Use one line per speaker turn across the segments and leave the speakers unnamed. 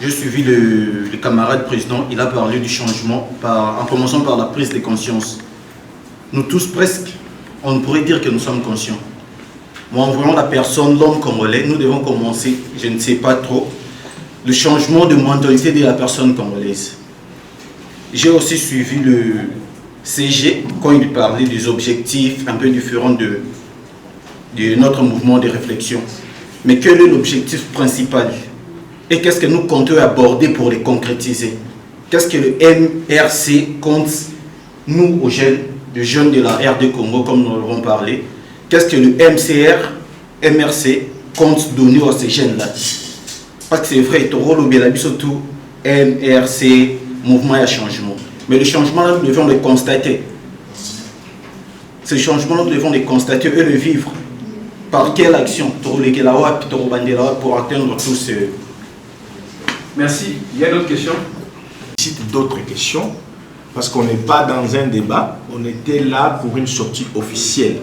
j'ai suivi le camarade président, il a parlé du changement en commençant par la prise de conscience. Nous tous presque, on pourrait dire que nous sommes conscients. Moi, en voyant la personne, l'homme congolais, nous devons commencer, je ne sais pas trop, le changement de mentalité de la personne congolaise. J'ai aussi suivi le CG quand il parlait des objectifs un peu différents de notre mouvement de réflexion. Mais quel est l'objectif principal? Et qu'est-ce que nous comptons aborder pour les concrétiser? Qu'est-ce que le MRC compte, nous, aux jeunes, les jeunes de la RD Congo, comme nous l'avons parlé? Qu'est-ce que le MRC compte donner à ces jeunes-là? Parce que c'est vrai, surtout MRC, mouvement et changement. Mais le changement, nous devons le constater. Ces changements, nous devons les constater et le vivre. Par quelle action pour atteindre tous ces...
Merci. Il y a d'autres questions?
D'autres questions, parce qu'on n'est pas dans un débat, on était là pour une sortie officielle.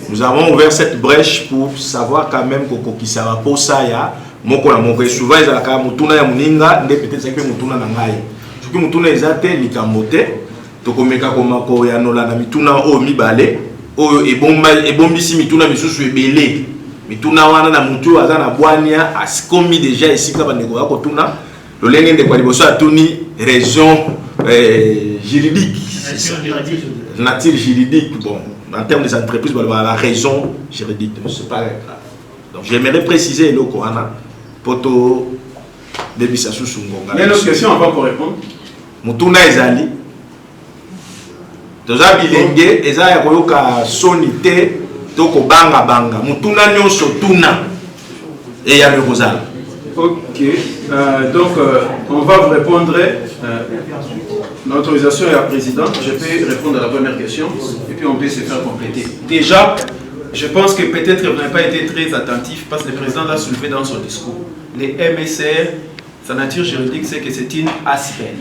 Nous avons ouvert cette brèche pour savoir quand même que ça va pour ça. Souvent, ils ont mutuna ya muninga, peut-être que mutuna na ngai. Ce que mutuna ezate likamote, to komeka komako ya nola na mituna o mibale, o ebombisi mituna misusu ebele. Mituna wana na mutu aza na bwania asikomi déjà ici ka bandeko ya kotuna. Lolenge de kwa liboso atuni raison juridique. Nature juridique, bon, en termes des entreprises, la raison juridique, c'est pas grave. Donc j'aimerais préciser le Kohana. Poto Debisasu Sungonga.
Il y a une autre question avant pour répondre.
Mutuna ezali. Toza bilenge eza ya koyoka sonité toko banga banga. Mutuna nyonso tuna et ya le Rosal.
Ok. Donc on va vous répondre. L'autorisation est à la présidente. Je peux répondre à la première question et puis on peut se faire compléter. Déjà, je pense que peut-être vous n'avez pas été très attentif parce que le président l'a soulevé dans son discours. Les MSR, sa nature juridique, c'est que c'est une ASBEL.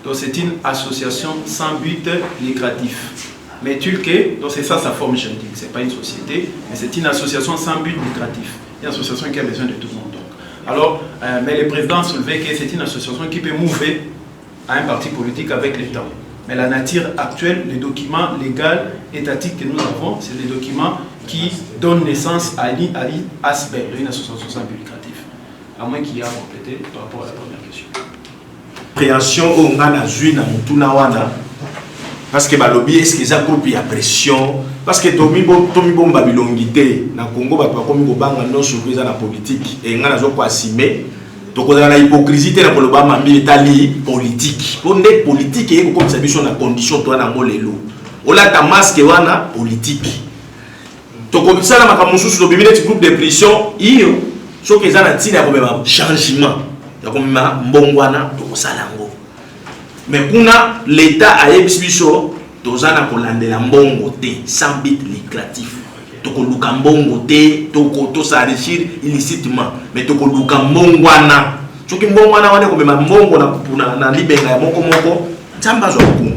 Donc c'est une association sans but lucratif. Mais Tulke, donc c'est ça sa forme juridique. Ce n'est pas une société, mais c'est une association sans but lucratif. Une association qui a besoin de tout le monde. Donc. Alors, mais le président a soulevé que c'est une association qui peut mouver à un parti politique avec le temps. Mais la nature actuelle, les documents légaux, étatiques que nous avons, c'est des documents qui donnent naissance à l'ASBEL, une association sans but lucratif. À moins qu'il y ait à compléter par rapport à la première question.
Préhension au ngana zuina mutuna wana parce que balobi est-ce qu'ils a groupe ya pression parce que tomi bomba bilongité na Congo ba komi ko banga no surprise na politique et ngana zo ko assumer donc on a la hypocrisie te na koloba mambi etali politique pour des politique et comme ça biso na condition to na molelo ola ta masque wana politique to ko bisala makamususu to bimine groupe de pression iyo so que ça na tina ko mema changement ya ko mema mbongwana to salango mais kuna l'état a yebisiso to zana ko landela mbongo te sans but lucratif to ko luka mbongo te to ko to s'enrichir illicitement mais to ko luka mbongwana so que mbongwana wane ko mema mbongo na kupuna na libenga ya moko tamba zo ku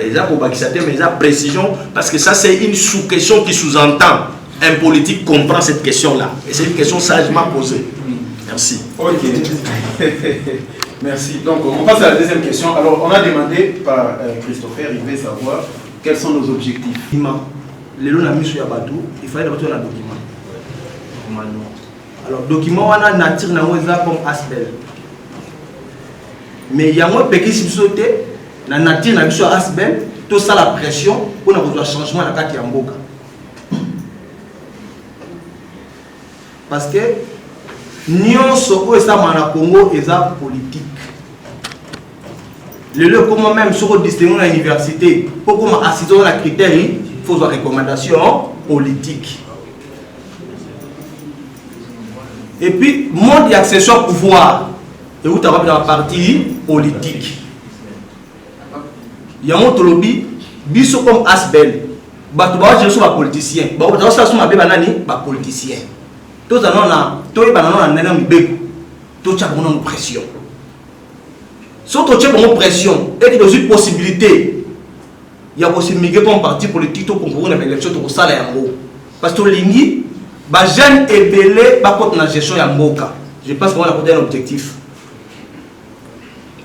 eza ko bakisa te mais eza précision parce que ça c'est une sous-question qui sous-entend un politique comprend cette question-là. Et c'est une question sagement posée. Merci.
Ok. Merci. Donc, on passe à la deuxième question. Alors, on a demandé par Christopher, il veut savoir quels sont nos objectifs.
Les lois mis sur Yabatou, il fallait d'abord un document. Alors, document, on a nature comme Asbel. Mais il y a un petit subsoté, la nature n'a sur Asbel, tout ça la pression pour avoir un changement à la carte Yamboka. Parce que nous sommes en Congo et ça politique. Le lieu comment même sur le distinguer à l'université, pour comment assister à la critère, il faut une recommandation politique. Et puis, monde d'accession au pouvoir, et vous avez dans la partie politique. Il y a un autre lobby, biso comme Asbel, bah tu vas politicien, bah tu vas politicien. Tous les gens qui ont une pression. Si tu as une pression, et qu'il y a une possibilité, il y a aussi migrer comme parti politique pour une élection de salaire. Parce que les gens et belé dans la gestion de Mboka. Je pense qu'on a un objectif.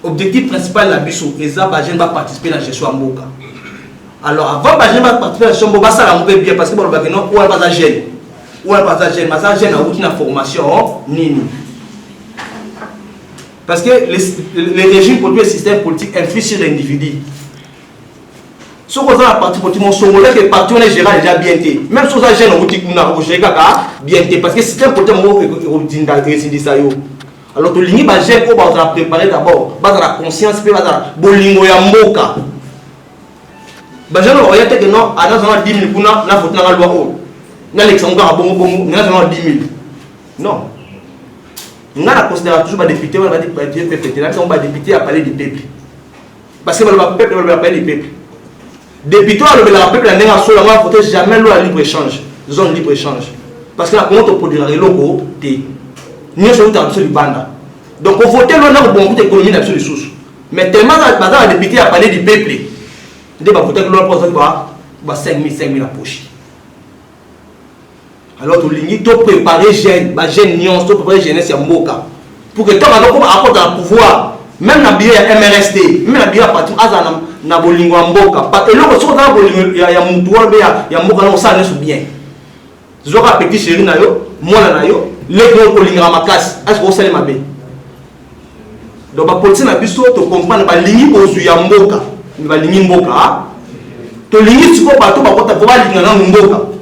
Objectif principal la biso eza ba jeune va participer à la gestion mboka. Alors avant ba jeune va participer à la gestion mboka ça la mboka bien parce que ba ba non ou pas ça jeune. Ou pas ça jeune, mais ça jeune a aucune formation nini. Parce que les régimes produisent le système politique influent sur l'individu. Si on a la partie politique, on se que le parti on est géré déjà bien été. Même si on a jeune on dit qu'on a géré bien été parce que le système politique on ça yo. Alors que l'ingé va gérer on va préparer d'abord, va la conscience puis va la bolingo ya mboka. Ba jeune on yate que non, à dans 10 000 kuna na voter na loi o. Na l'élection ga bongo na dans 10 000. Non. On a la considération toujours les députés, on va dire que on va député à parler du peuple. Parce que le peuple va parler du peuple. Député, le peuple n'a pas voté jamais le libre échange, zone libre échange. Parce que la compte produira les locaux, nous sommes absolument banda. Donc on vote le bon pour l'économie d'absolu sous. Mais tellement le député a parlé du peuple, il va voter le pour 5 000 à poche. Alors tout l'ingé to préparer jeune, ba jeune nion, to préparer jeunesse ya mboka. Pour que toi on apporte le pouvoir, même na biais MRSD, même na biais parti azana na bolingo mboka. Et là so na bolingo ya mutu ya mboka na ça ne bien. Zoka petit chéri na yo, mwana na yo, le ko linga makasi, est-ce que ça mabe. Donc ba politique na biso to comprendre ba lingi ozu ya mboka, ba lingi mboka. To lingi siko ba to ba kota ko ba linga na mboka.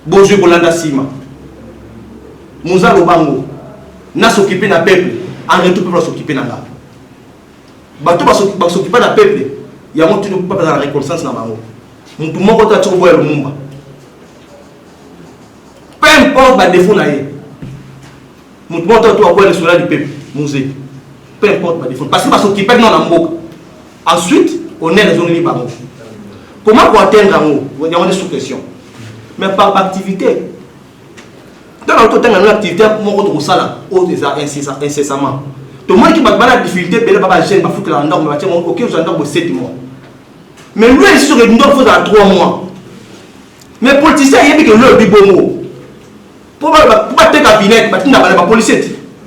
Bonjour Bolanda Sima. Moussa Lobango. Na s'occuper na peuple. En retour, peuple va s'occuper na la. Bato va s'occuper na peuple. Il y a mon tout pas dans la reconnaissance na bango. Mon tout mon côté tu vois le mumba. Peu importe ba défaut na yé. Mon tout mon côté tu vois le soleil du peuple. Musée. Peu importe ba défaut. Parce que va s'occuper non na mboka. Ensuite, on est les only bango. Comment pour atteindre bango? Il y a une sous-question. Mais par activité. Dans notre temps, une activité, on sala incessamment. Tout le monde qui va la difficulté, il va gêner, il va foutre la norme, il va dire ok, vous en 7 mois. Mais lui, il serait une norme dans 3 mois. Mais les politiciens, il y a que le bibomo. Pour battre la vinette, il va la police.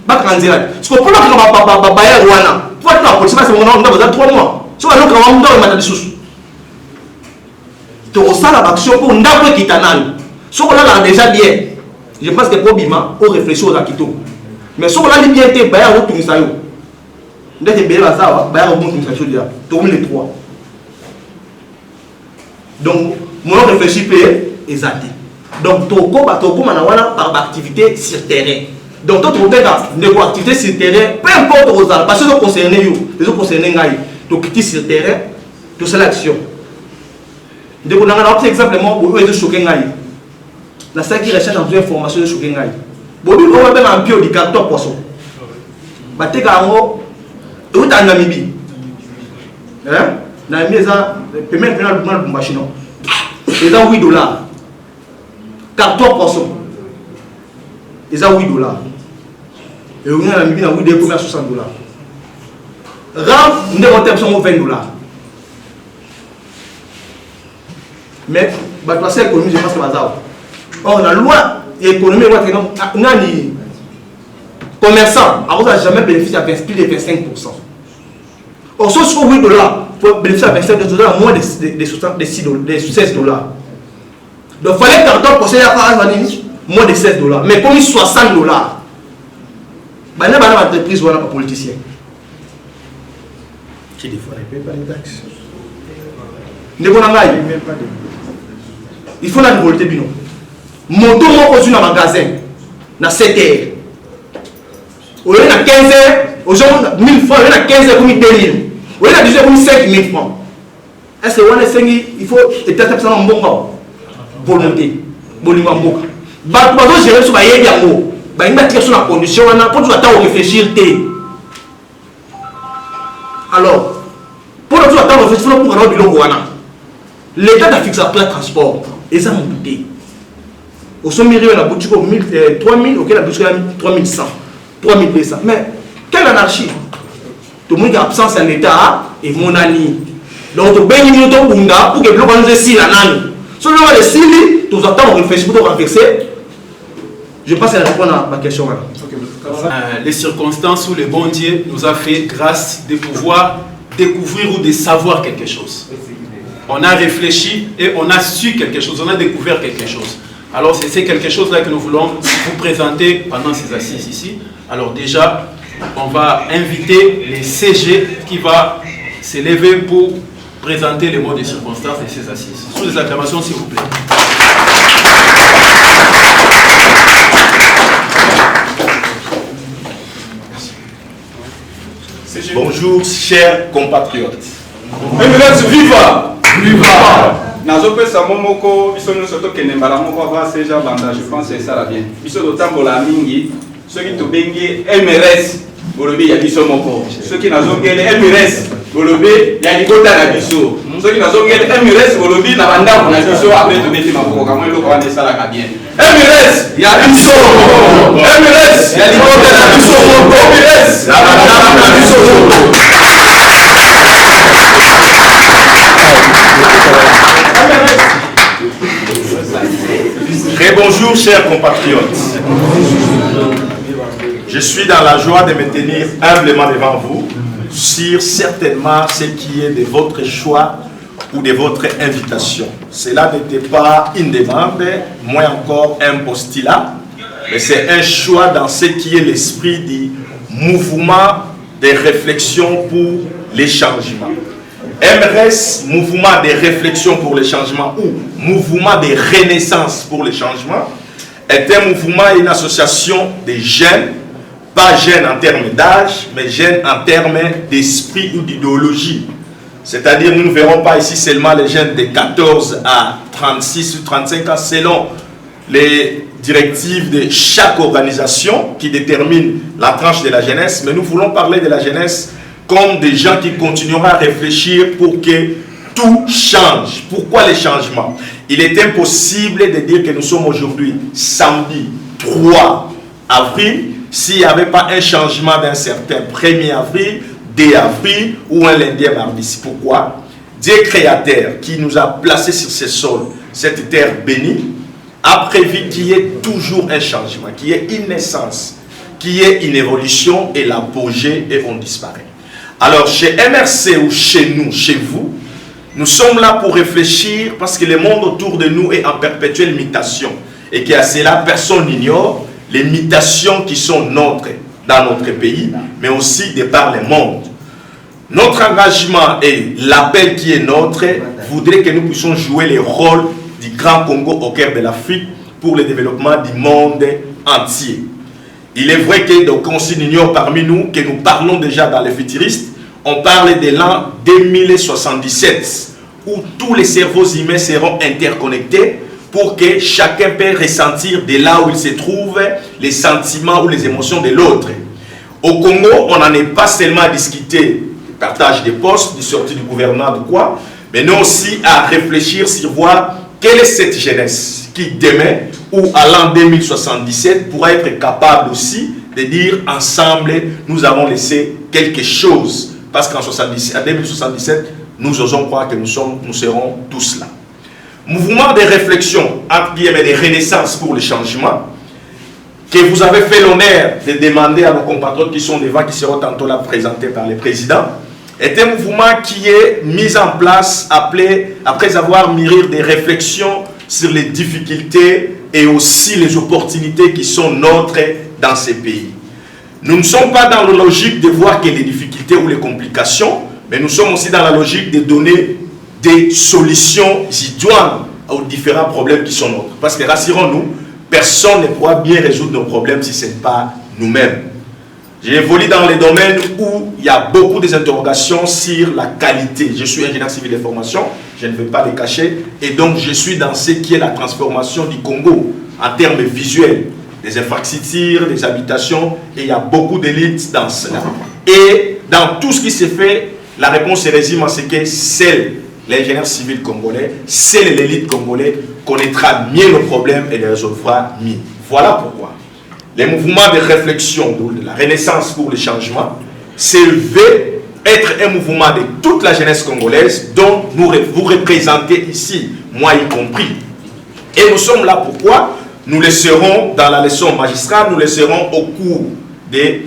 Parce que pour la bailler Rwanda, pour la police, c'est dans 3 mois. Si on a un peu de tu as la action pour nous qui t'anal. Si on a déjà bien, je pense que pour Bima, on réfléchit aux acquittos. Mais si on a bien été, on va tout ça. On a été bien là, on va tout ça. Tout les 3. Donc, moi, on réfléchit exact. Donc, tu as par activité sur terrain. Donc, tu as des activités sur terrain, peu importe aux arbres, parce que les autres concernés, tu quittes sur terrain, tu fais l'action. Donc, on a un exemple où ils ont choqué. La salle qui recherche en information de choqué. Bon, on va faire un peu de carton poisson. Baté Karango, tout en Namibie. Namibie, le premier pénal de machine. Ils ont $8. Carton poisson. Ils ont $8. Et on a Namibie, on a $8 $60. Ram, nous avons $20. Mais la situation économique, je pense que c'est bazar. Or, la loi économique, on a des commerçants, on n'a jamais bénéficié à plus de 25%. Or, si on $8, il faut bénéficier à 25%, moins de $16. Donc, il fallait que pour ça, moins de $16. Mais comme $60, il y a une entreprise ou un politicien qui des fois ne paye pas les taxes. Il faut la révolter bino. Moto moi aussi dans magasin na 7 heures. Au lieu de 15 heures, aux gens 1000 francs, au lieu de 15 heures comme 2000. Au lieu de 18 heures comme 5000 francs. Est-ce que on est il faut peut-être ça en bon volonté. Bolima mboka. Ba to gérer sur ba yebi yango. Ba inga tir sur la condition on a pour tout attendre réfléchir té. Alors, pour tout attendre réfléchir pour avoir biloko wana. L'État a fixé un plan de transport. Et ça m'a coûté. Au sommet, on a boutique 3000, ok, la boutique 3100, 3200. Mais quelle anarchie! Tout le monde est absent en État et mon ami. Donc, tu as une minute pour que le blog nous ait si la nani. Si on a les signes, tu attends, on réfléchit pour renverser. Je passe à répondre à ma question.
Les circonstances où le bon Dieu nous a fait grâce de pouvoir découvrir ou de savoir quelque chose. On a réfléchi et on a su quelque chose, on a découvert quelque chose. Alors c'est quelque chose-là que nous voulons vous présenter pendant ces assises ici. Alors déjà, on va inviter les CG qui va s'élever pour présenter les mots de circonstances de ces assises. Sous les acclamations, s'il vous plaît.
Bonjour, chers compatriotes.
Emelec viva! Viva! Nazopesa momoko biso nyonso tokende mbala moko avant seja banda, je pense que ça va bien. Biso totambola mingi soki tobengi MRS bolobi ya biso moko. Soki nazongeli MRS bolobi ya likota na biso. Soki nazongeli MRS bolobi na bandako na biso après tobeti maboko kamwe eloko wana esalaka bien. MRS ya biso! MRS ya likota na biso moko. MRS ya bandako na biso moko.
Très bonjour, chers compatriotes. Je suis dans la joie de me tenir humblement devant vous sur certainement ce qui est de votre choix ou de votre invitation. Cela n'était pas une demande, moins encore un postulat, mais c'est un choix dans ce qui est l'esprit du mouvement de réflexion pour les changements. MRS, mouvement de réflexion pour le changement ou mouvement de renaissance pour le changement, est un mouvement et une association de jeunes, pas jeunes en termes d'âge, mais jeunes en termes d'esprit ou d'idéologie. C'est-à-dire, nous ne verrons pas ici seulement les jeunes de 14 à 36 ou 35 ans selon les directives de chaque organisation qui détermine la tranche de la jeunesse, mais nous voulons parler de la jeunesse comme des gens qui continueront à réfléchir pour que tout change. Pourquoi les changements? Il est impossible de dire que nous sommes aujourd'hui samedi 3 avril s'il n'y avait pas un changement d'un certain 1er avril, 2 avril ou un lundi et mardi. Pourquoi? Dieu créateur qui nous a placés sur ce sol, cette terre bénie, a prévu qu'il y ait toujours un changement, qu'il y ait une naissance, qu'il y ait une évolution et l'apogée et on disparaît. Alors, chez MRC ou chez nous, chez vous, nous sommes là pour réfléchir parce que le monde autour de nous est en perpétuelle mutation. Et qu'à cela, personne n'ignore les mutations qui sont nôtres dans notre pays, mais aussi de par le monde. Notre engagement et l'appel qui est nôtre voudrait que nous puissions jouer le rôle du Grand Congo au cœur de l'Afrique pour le développement du monde entier. Il est vrai que donc on s'ignore parmi nous que nous parlons déjà dans les futuristes. On parle de l'an 2077 où tous les cerveaux humains seront interconnectés pour que chacun puisse ressentir de là où il se trouve les sentiments ou les émotions de l'autre. Au Congo, on n'en est pas seulement à discuter du partage des postes, du sortie du gouvernement, de quoi, mais nous aussi à réfléchir sur voir quelle est cette jeunesse qui demain ou à l'an 2077 pourra être capable aussi de dire ensemble nous avons laissé quelque chose parce qu'en 2077 nous osons croire que nous serons tous là. Mouvement de réflexion entre guillemets de renaissance pour le changement que vous avez fait l'honneur de demander à nos compatriotes qui sont devant, qui seront tantôt là présentés par le président, est un mouvement qui est mis en place après avoir mûri des réflexions sur les difficultés et aussi les opportunités qui sont nôtres dans ces pays. Nous ne sommes pas dans la logique de voir que les difficultés ou les complications, mais nous sommes aussi dans la logique de donner des solutions idoines aux différents problèmes qui sont nôtres. Parce que rassurons-nous, personne ne pourra bien résoudre nos problèmes si ce n'est pas nous-mêmes. J'ai évolué dans les domaines où il y a beaucoup d'interrogations sur la qualité. Je suis ingénieur civil de formation, je ne vais pas les cacher. Et donc, je suis dans ce qui est la transformation du Congo en termes visuels, des infrastructures, des habitations. Et il y a beaucoup d'élites dans cela. Et dans tout ce qui se fait, la réponse se résume à ce que seul l'ingénieur civil congolais, seule l'élite congolaise connaîtra mieux nos problèmes et les résolvera mieux. Voilà pourquoi les mouvements de réflexion de la renaissance pour le changement s'élevait être un mouvement de toute la jeunesse congolaise dont vous représentez ici, moi y compris. Et nous sommes là pourquoi? nous le serons dans la leçon magistrale, nous le serons au cours de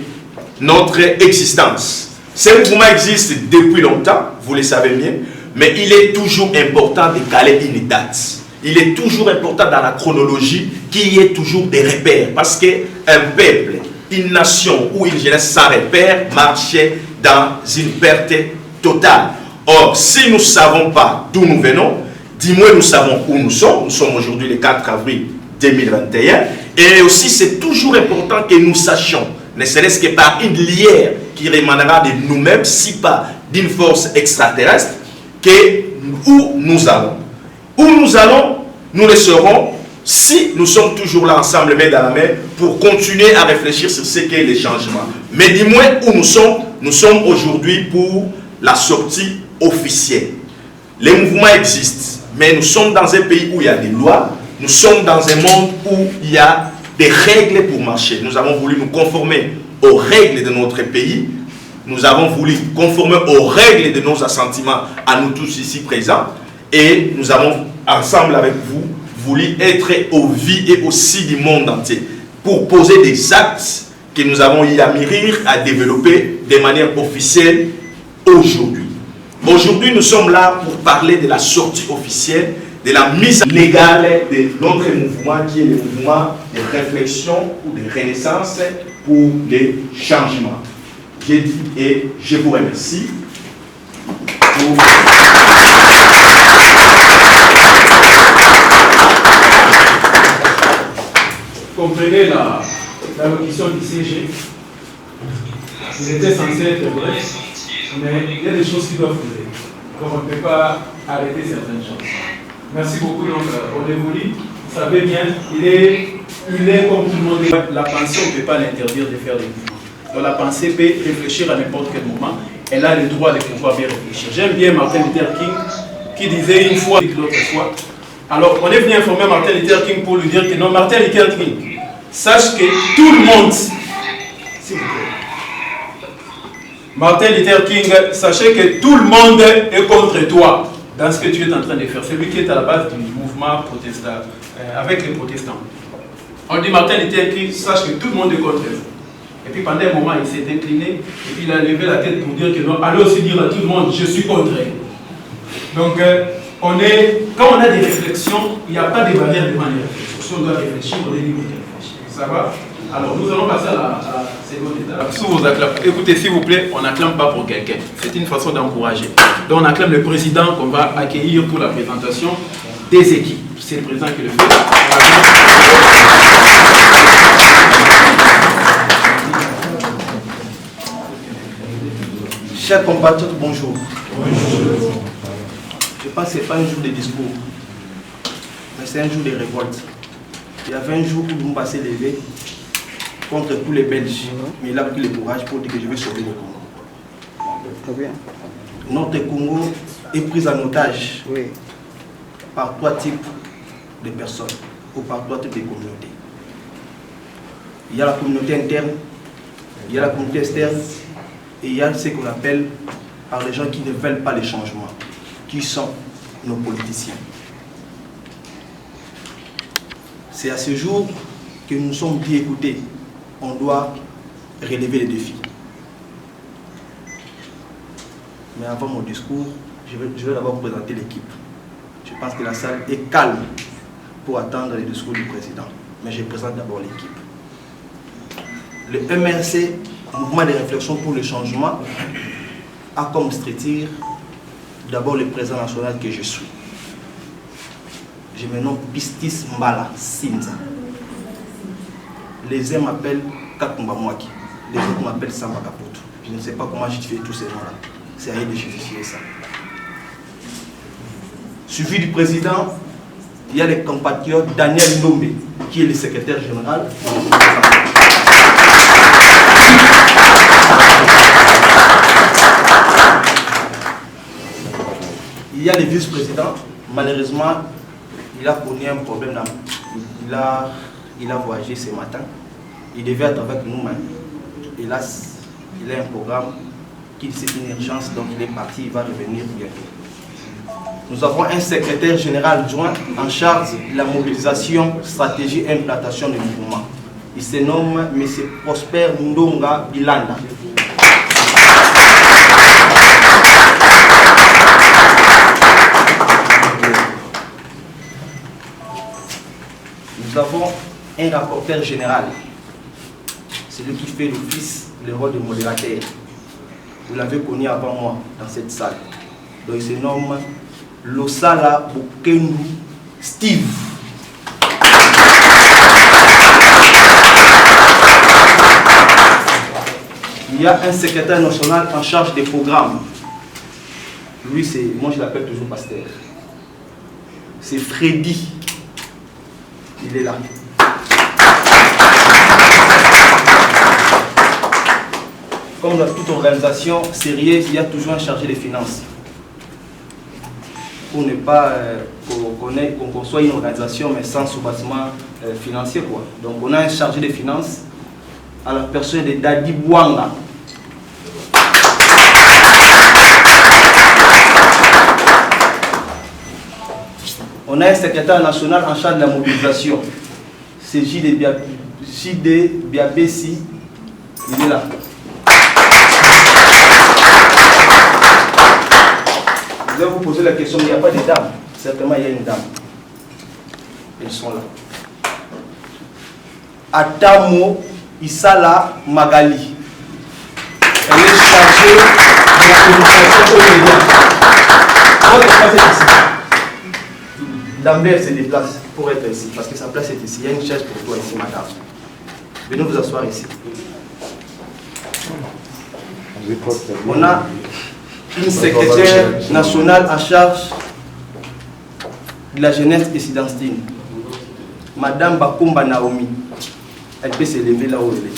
notre existence. Ce mouvement existe depuis longtemps, vous le savez bien, mais il est toujours important de caler une date. Il est toujours important dans la chronologie qu'il y ait toujours des repères, parce qu'un peuple, une nation ou une jeunesse sans repères marchait dans une perte totale. Or, si nous ne savons pas d'où nous venons, dis-moi, nous savons où nous sommes. Nous sommes aujourd'hui le 4 avril 2021. Et aussi, c'est toujours important que nous sachions, ne serait-ce que par une lumière qui rémanera de nous-mêmes, si pas d'une force extraterrestre, que où nous allons. Où nous allons, nous le saurons si nous sommes toujours là ensemble, main dans la main, pour continuer à réfléchir sur ce qu'est les changements. Mais dis-moi où nous sommes aujourd'hui pour la sortie officielle. Les mouvements existent, mais nous sommes dans un pays où il y a des lois, nous sommes dans un monde où il y a des règles pour marcher. Nous avons voulu nous conformer aux règles de notre pays, nous avons voulu conformer aux règles de nos assentiments à nous tous ici présents, et nous avons ensemble avec vous voulu être aux vies et aussi du monde entier pour poser des actes que nous avons eu à mûrir, à développer de manière officielle aujourd'hui. Aujourd'hui, nous sommes là pour parler de la sortie officielle, de la mise légale de notre mouvement qui est le mouvement de réflexion ou de renaissance pour les changements. J'ai dit et je vous remercie pour...
Comprenez la locution du CG. Il était censé être bref, mais il y a des choses qui doivent bouger. Donc on ne peut pas arrêter certaines choses. Merci beaucoup. Donc, on évolue. Vous savez bien, il est comme tout le monde. La pensée, on ne peut pas l'interdire de faire des mouvements. Donc la pensée peut réfléchir à n'importe quel moment. Elle a le droit de pouvoir bien réfléchir. J'aime bien Martin Luther King qui disait une fois et l'autre fois. Alors, on est venu informer Martin Luther King pour lui dire que non, Martin Luther King, sache que tout le monde, s'il vous plaît, Martin Luther King, sachez que tout le monde est contre toi dans ce que tu es en train de faire. C'est lui qui est à la base du mouvement protestant, avec les protestants. On dit Martin Luther King, sache que tout le monde est contre vous. Et puis pendant un moment, il s'est incliné, et puis il a levé la tête pour dire que non, allez aussi dire à tout le monde, je suis contre. Donc, quand on a des réflexions, il n'y a pas de barrière devant les réflexions. Si on doit réfléchir, on est libre de réfléchir. Ça va? Alors, nous allons passer à la seconde étape. Sous vos acclamations. Écoutez, s'il vous plaît, on n'acclame pas pour quelqu'un. C'est une façon d'encourager. Donc, on acclame le président qu'on va accueillir pour la présentation des équipes. C'est le président qui le fait.
Chers compatriotes, bonjour. Bonjour. Je pense que ce n'est pas un jour de discours, mais c'est un jour de révolte. Il y avait un jour où Lumumba s'est levé contre tous les Belges, mais il a pris le courage pour dire que je vais sauver le Congo. Très bien. Notre Congo est pris en otage par trois types de personnes ou par trois types de communautés. Il y a la communauté interne, il y a la communauté externe, et il y a ce qu'on appelle par les gens qui ne veulent pas les changements, qui sont nos politiciens. C'est à ce jour que nous sommes dit écoutés, on doit relever les défis. Mais avant mon discours, je vais d'abord présenter l'équipe. Je pense que la salle est calme pour attendre le discours du président. Mais je présente d'abord l'équipe. Le MRC, Mouvement de réflexion pour le changement, a comme structure d'abord le président national que je suis. Je me nomme Pistis Mbala Sinza. Les uns m'appellent Kakumba Mwaki, les autres m'appellent Samba Kaputo. Je ne sais pas comment justifier tous ces noms-là. C'est à eux de justifier ça. Suivi du président, il y a les compatriotes Daniel Ndombe, qui est le secrétaire général. Il y a le vice-président, malheureusement, il a connu un problème. Il a voyagé ce matin. Il devait être avec nous, mais hélas, il a un programme qui c'est une urgence, donc il est parti, il va revenir bientôt. Nous avons un secrétaire général adjoint en charge de la mobilisation, stratégie et implantation du mouvement. Il se nomme M. Prosper Ndonga Bilanda. Nous avons un rapporteur général, celui qui fait l'office, le rôle de modérateur. Vous l'avez connu avant moi dans cette salle. Donc il se nomme Losala Bokendu Steve. Il y a un secrétaire national en charge des programmes. Lui, c'est, moi je l'appelle toujours pasteur. C'est Freddy. Il est là. Comme dans toute organisation sérieuse, il y a toujours un chargé des finances. Pour ne pas qu'on soit une organisation mais sans sous-bassement financier, quoi. Donc on a un chargé des finances à la personne de Dadi Bouanga. On a un secrétaire national en charge de la mobilisation. C'est J.D. Biabessi. Il est là. Je vais vous poser la question, mais il n'y a pas de dames. Certainement, il y a une dame. Elles sont là. Atamo Isala Magali. Elle est chargée de la communication aux médias. Votre place est ici. D'emblée, elle se déplace pour être ici, parce que sa place est ici. Il y a une chaise pour toi ici, madame. Venez vous asseoir ici. On a une secrétaire nationale en charge de la jeunesse et Sidantine, Madame Bakumba Naomi. Elle peut se lever là où elle est.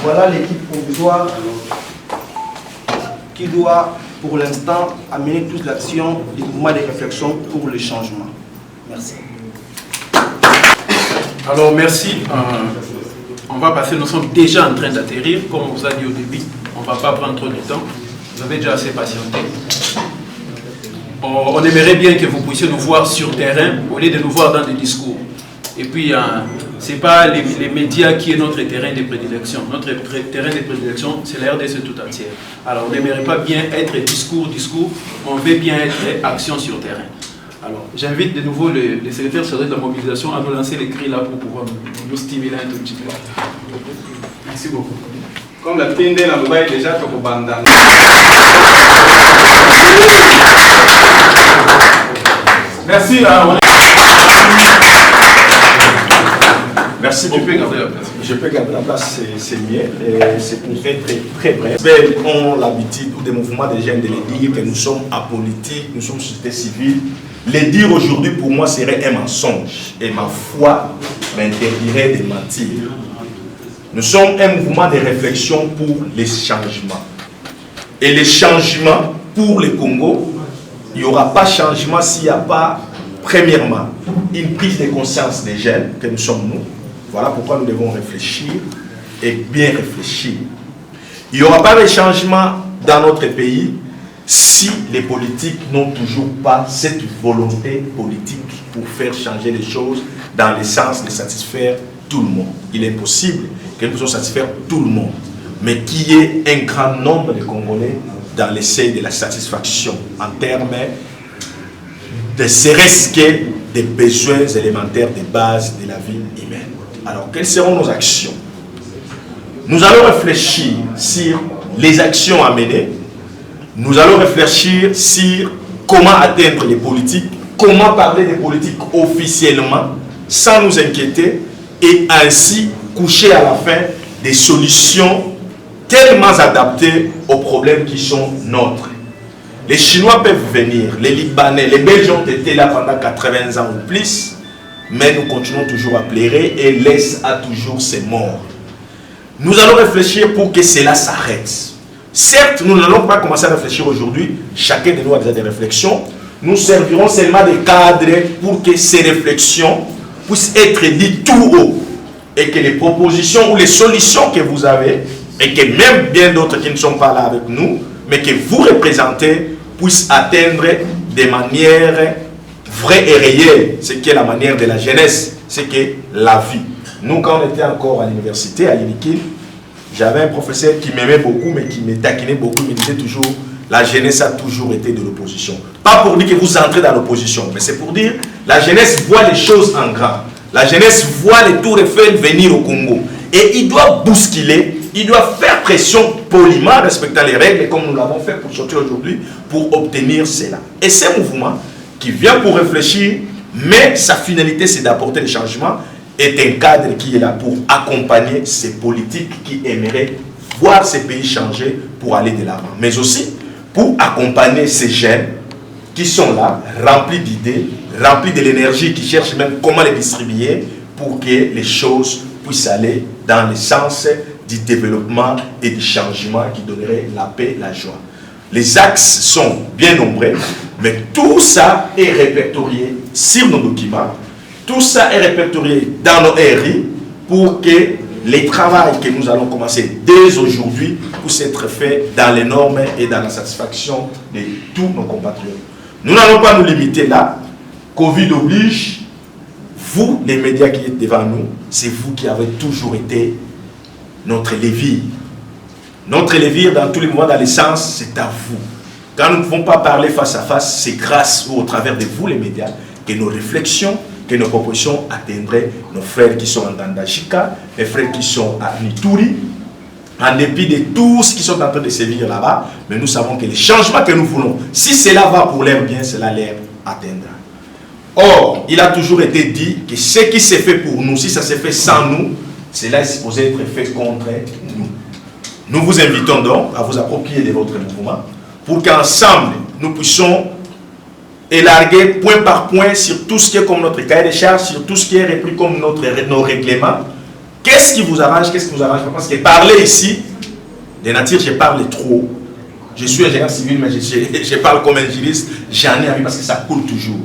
Voilà l'équipe provisoire qui doit pour l'instant amener toute l'action du mouvement de réflexion pour le changement. Merci.
Alors merci. On va passer, nous sommes déjà en train d'atterrir, comme on vous a dit au début. On ne va pas prendre trop de temps. Vous avez déjà assez patienté. On aimerait bien que vous puissiez nous voir sur terrain au lieu de nous voir dans des discours. Et puis, ce n'est pas les médias qui est notre terrain de prédilection. Notre terrain de prédilection, c'est la RDC tout entière. Alors, on n'aimerait pas bien être discours, on veut bien être action sur terrain. Alors, j'invite de nouveau le secrétaire chargé de la mobilisation à nous lancer les cris là pour pouvoir nous stimuler un tout petit peu. Merci beaucoup.
Comme la Tinde la Dubaï déjà pour Banda.
Merci.
Merci beaucoup. Je peux garder la place, c'est mieux. C'est pour faire très bref. Ils ont l'habitude, ou des mouvements de jeunes, de les dire que nous sommes apolitiques, nous sommes société civile. Les dire aujourd'hui pour moi serait un mensonge. Et ma foi m'interdirait de mentir. Nous sommes un mouvement de réflexion pour les changements. Et les changements pour le Congo, il n'y aura pas de changement s'il n'y a pas, premièrement, une prise de conscience des jeunes que nous sommes nous. Voilà pourquoi nous devons réfléchir et bien réfléchir. Il n'y aura pas de changement dans notre pays si les politiques n'ont toujours pas cette volonté politique pour faire changer les choses dans le sens de satisfaire tout le monde. Il est possible que nous puissions satisfaire tout le monde, mais qu'il y ait un grand nombre de Congolais dans l'essai de la satisfaction en termes de serait-ce que des besoins élémentaires de base de la vie humaine. Alors, quelles seront nos actions? Nous allons réfléchir sur les actions à mener. Nous allons réfléchir sur comment atteindre les politiques, comment parler des politiques officiellement, sans nous inquiéter, et ainsi coucher à la fin des solutions tellement adaptées aux problèmes qui sont nôtres. Les Chinois peuvent venir, les Libanais, les Belges ont été là pendant 80 ans ou plus, mais nous continuons toujours à pleurer et l'Est a toujours ses morts. Nous allons réfléchir pour que cela s'arrête. Certes, nous n'allons pas commencer à réfléchir aujourd'hui, chacun de nous a déjà des réflexions. Nous servirons seulement des cadres pour que ces réflexions puissent être dites tout haut et que les propositions ou les solutions que vous avez et que même bien d'autres qui ne sont pas là avec nous, mais que vous représentez, puissent atteindre de manière vraie et réelle ce qui est la manière de la jeunesse, ce qui est la vie. Nous, quand on était encore à l'université, à l'INIKIL, j'avais un professeur qui m'aimait beaucoup, mais qui me taquinait beaucoup, il me disait toujours, la jeunesse a toujours été de l'opposition. Pas pour dire que vous entrez dans l'opposition, mais c'est pour dire, la jeunesse voit les choses en grand. La jeunesse voit les tours Eiffel venir au Congo. Et il doit bousculer, il doit faire pression poliment, respectant les règles, comme nous l'avons fait pour sortir aujourd'hui, pour obtenir cela. Et ce mouvement, qui vient pour réfléchir, mais sa finalité c'est d'apporter des changements, est un cadre qui est là pour accompagner ces politiques qui aimeraient voir ces pays changer pour aller de l'avant. Mais aussi pour accompagner ces jeunes qui sont là, remplis d'idées, remplis de l'énergie, qui cherchent même comment les distribuer pour que les choses puissent aller dans le sens du développement et du changement qui donnerait la paix, la joie. Les axes sont bien nombreux, mais tout ça est répertorié sur nos documents, tout ça est répertorié dans nos RI pour que les travaux que nous allons commencer dès aujourd'hui puissent être faits dans les normes et dans la satisfaction de tous nos compatriotes. Nous n'allons pas nous limiter là. Covid oblige. Vous, les médias qui êtes devant nous, c'est vous qui avez toujours été notre lévire. Notre lévire dans tous les moments, dans l'essence, c'est à vous. Quand nous ne pouvons pas parler face à face, c'est grâce ou au travers de vous, les médias, que nos réflexions, que nos propositions atteindraient nos frères qui sont en Dandashika, les frères qui sont à Nituri, en dépit de tous qui sont en train de sévir là-bas. Mais nous savons que les changements que nous voulons, si cela va pour leur bien, cela leur atteindra. Or, il a toujours été dit que ce qui s'est fait pour nous, si ça s'est fait sans nous, cela est supposé être fait contre nous. Nous vous invitons donc à vous approprier de votre mouvement pour qu'ensemble, nous puissions élarguer point par point sur tout ce qui est comme notre cahier de charges, sur tout ce qui est repris comme nos règlements. Qu'est-ce qui vous arrange, qu'est-ce qui vous arrange? Parce que parler ici, de nature, je parle trop. Je suis ingénieur civil, mais je parle comme un juriste. J'en ai envie parce que ça coule toujours.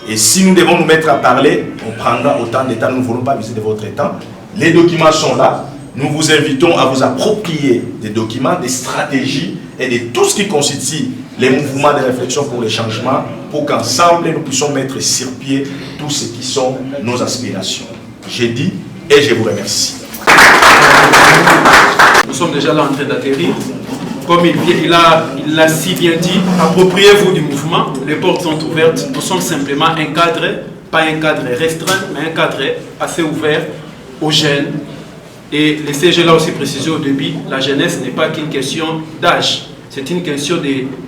Et si nous devons nous mettre à parler, on prendra autant de temps. Nous ne voulons pas viser de votre temps. Les documents sont là. Nous vous invitons à vous approprier des documents, des stratégies et de tout ce qui constitue les mouvements de réflexion pour les changements, pour qu'ensemble nous puissions mettre sur pied tout ce qui sont nos aspirations. J'ai dit et je vous remercie.
Nous sommes déjà là en train d'atterrir. Comme il l'a si bien dit, appropriez-vous du mouvement, les portes sont ouvertes. Nous sommes simplement un cadre, pas un cadre restreint, mais un cadre assez ouvert aux jeunes. Et laissez-je là aussi préciser au début, la jeunesse n'est pas qu'une question d'âge, c'est une question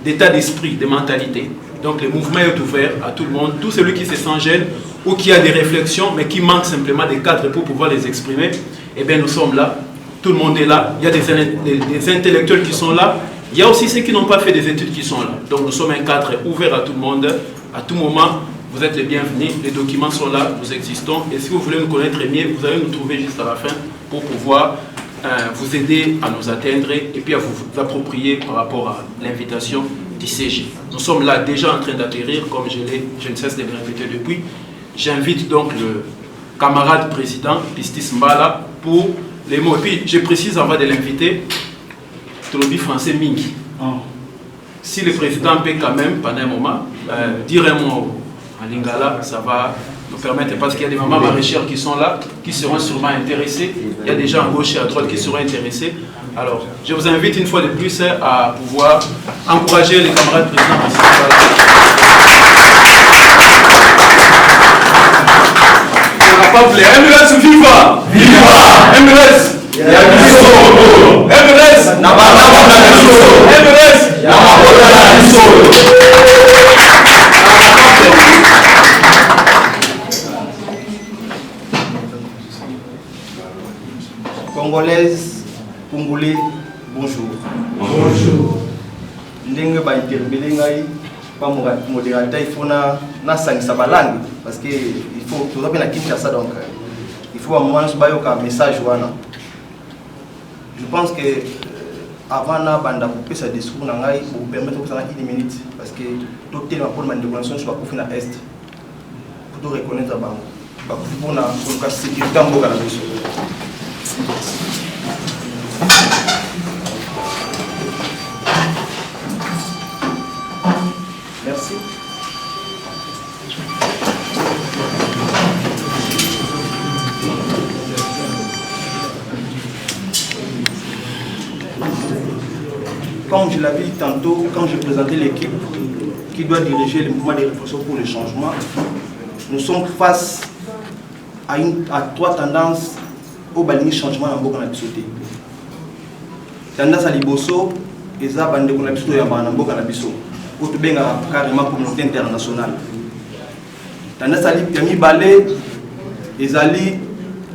d'état d'esprit, de mentalité. Donc le mouvement est ouvert à tout le monde, tout celui qui se sent jeune ou qui a des réflexions, mais qui manque simplement des cadres pour pouvoir les exprimer, eh bien nous sommes là, tout le monde est là, il y a des intellectuels qui sont là, il y a aussi ceux qui n'ont pas fait des études qui sont là. Donc nous sommes un cadre ouvert à tout le monde, à tout moment. Vous êtes les bienvenus, les documents sont là, nous existons. Et si vous voulez nous connaître mieux, vous allez nous trouver juste à la fin pour pouvoir vous aider à nous atteindre et puis à vous approprier par rapport à l'invitation du CG. Nous sommes là déjà en train d'atterrir, comme je ne cesse de le répéter depuis. J'invite donc le camarade président, Pistis Mbala, pour les mots. Et puis je précise avant de l'inviter, Tolobi français Mingi. Si le président peut quand même, pendant un moment, dire un mot en lingala, ça va nous permettre, parce qu'il y a des mamans maraîchères qui sont là, qui seront sûrement intéressés. Il y a des gens à gauche et à droite qui seront intéressés. Alors, je vous invite une fois de plus à pouvoir encourager les camarades présidents.
MRS viva! Viva! MRS! MRS!
Congolaise, Congolais, bonjour.
Bonjour.
Ndenge ba interpeller ngai pas modérateur, il faut na sangisa ba langue parce que il faut tout bien à Kinshasa, donc il faut un moment un message wana. Je pense que avant na banda couper sa discours na ngai pour permettre que ça na 1 minute parce que tout est pour ma déclaration sur la na est pour reconnaître ba pour na pour sécurité mboka na biso. comme je l'avais dit tantôt, quand je présentais l'équipe qui doit diriger le mouvement des réflexions pour le changement, nous sommes face à 3 tendances au balisme changement dans beaucoup de sociétés. Tendance à Liboso, et ça, bande de connexion à Banamboka Nabiso, pour tout bien carrément communauté internationale. Tendance à Yami Balé, et Zali,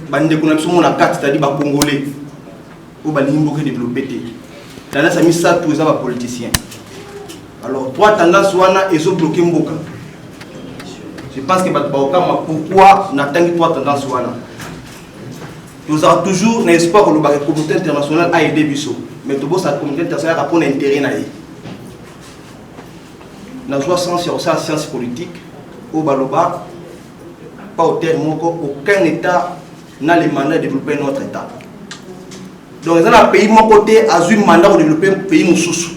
bande de connexion à 4, c'est-à-dire les Congolais, au balisme beaucoup développé. Tendance à Missa, tous les politiciens. Alors, 3 tendances, ils ont bloqué Mboka. Je pense que pourquoi on attend 3 tendances. Nous avons toujours l'espoir que la communauté internationale a aidé Bissot. Mais tout la communauté internationale a pour intérêt. Nous avons la science politique, au Baloba, pas au terme, aucun État n'a le mandat de développer notre État. Donc, dans un pays, mon côté, a eu le mandat de développer un pays sous.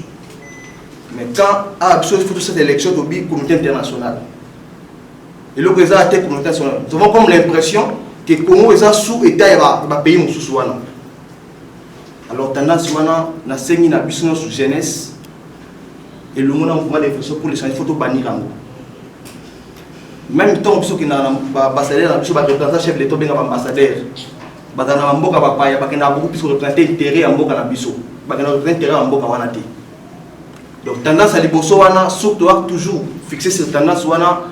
Mais quand a fait cette élection de la communauté internationale, et le président a été communauté internationale, nous avons comme l'impression que le Congo est sous État et le pays sous. Alors, tendance na sengi na biso sous jeunesse et le monde a mouvement de réflexion pour les changer, il faut bannir. Même temps que na ambassadeur, na représentant chef de l'État, ben ambassadeur, bazana mboka papa, ya bakena beaucoup plus représenter intérêt en mboka na biso, bakena représenter intérêt en mboka wana te. Donc tendance à liboso wana surtout toujours fixer cette tendance wana